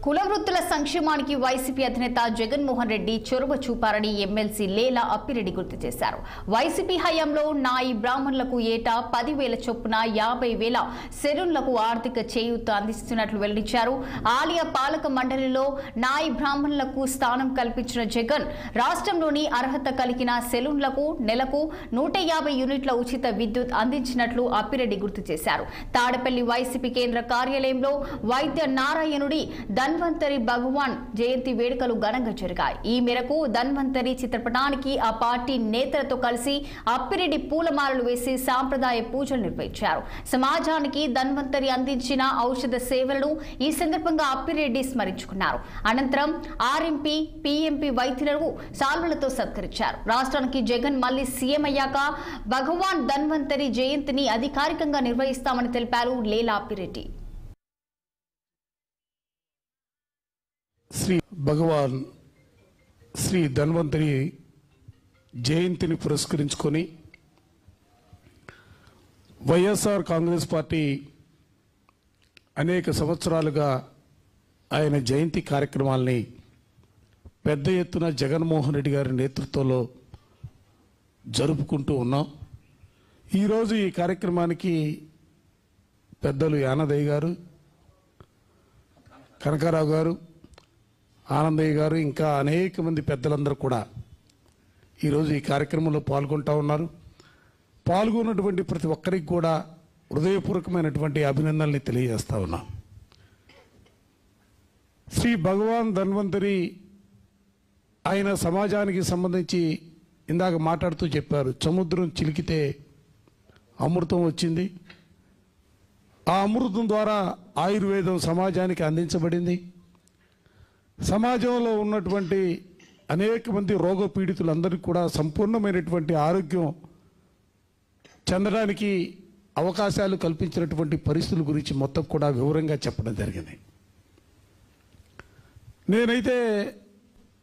కుల వృత్తుల సంక్షేమానికి వైసీపీ అధినేత జగన్మోహన్ రెడ్డి చొరవ చూపారని ఎమ్మెల్సీ లేలా అప్పిరెడ్డి గుర్తు చేశారు. వైసీపీ హయాంలో నాయి బ్రాహ్మణులకు ఏటా 10,000 చొప్పున 50,000 సెలూన్లకు ఆర్థిక చేయూత అందిస్తున్నట్లు వెల్లడించారు. ఆలయ పాలక మండలిలో నాయి బ్రాహ్మణులకు స్థానం కల్పించిన జగన్ రాష్ట్రంలోని అర్హత కలిగిన సెలూన్లకు నెలకు 150 యూనిట్ల ఉచిత విద్యుత్ అందించినట్లు అప్పిరెడ్డి గుర్తు చేశారు. తాడపల్లి వైసీపీ కేంద్ర కార్యాలయంలో వైద్య నారాయణుడి ధన్వంతరి భగవాన్ జయంతి వేడుకలు ఘనంగా జరిగాయి. ఈ మేరకు ధన్వంతరి చిత్రపటానికి ఆ పార్టీ నేతలతో కలిసి అప్పిరెడ్డి పూలమాలలు వేసి సాంప్రదాయ పూజలు నిర్వహించారు. సమాజానికి ధన్వంతరి అందించిన ఔషధ సేవలను ఈ సందర్భంగా అప్పిరెడ్డి స్మరించుకున్నారు. అనంతరం ఆర్ఎంపీ, పీఎంపీ వైద్యులకు సాల్వలతో సత్కరించారు. రాష్ట్రానికి జగన్ మళ్లీ సీఎం అయ్యాక భగవాన్ ధన్వంతరి జయంతిని అధికారికంగా నిర్వహిస్తామని తెలిపారు లేలా అప్పిరెడ్డి. శ్రీ భగవాన్ శ్రీ ధన్వంతరి జయంతిని పురస్కరించుకొని వైఎస్ఆర్ కాంగ్రెస్ పార్టీ అనేక సంవత్సరాలుగా ఆయన జయంతి కార్యక్రమాల్ని పెద్ద ఎత్తున జగన్మోహన్ రెడ్డి గారి నేతృత్వంలో జరుపుకుంటూ ఉన్నాం. ఈరోజు ఈ కార్యక్రమానికి పెద్దలు యానదయ్య గారు, కనకారావు గారు, ఆనందయ్య గారు, ఇంకా అనేక మంది పెద్దలందరూ కూడా ఈరోజు ఈ కార్యక్రమంలో పాల్గొంటూ ఉన్నారు. పాల్గొన్నటువంటి ప్రతి ఒక్కరికి కూడా హృదయపూర్వకమైనటువంటి అభినందనల్ని తెలియజేస్తా ఉన్నాం. శ్రీ భగవాన్ ధన్వంతరి ఆయన సమాజానికి సంబంధించి ఇందాక మాట్లాడుతూ చెప్పారు, సముద్రం చిలికితే అమృతం వచ్చింది. ఆ అమృతం ద్వారా ఆయుర్వేదం సమాజానికి అందించబడింది. సమాజంలో ఉన్నటువంటి అనేక మంది రోగ పీడితులందరికీ కూడా సంపూర్ణమైనటువంటి ఆరోగ్యం చెందడానికి అవకాశాలు కల్పించినటువంటి పరిస్థితుల గురించి మొత్తం కూడా వివరంగా చెప్పడం జరిగింది. నేనైతే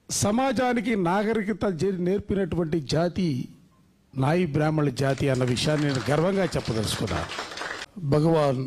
సమాజానికి నాగరికత నేర్పినటువంటి జాతి నాయి బ్రాహ్మణ జాతి అన్న విషయాన్ని నేను గర్వంగా చెప్పదలుచుకున్నాను. భగవాన్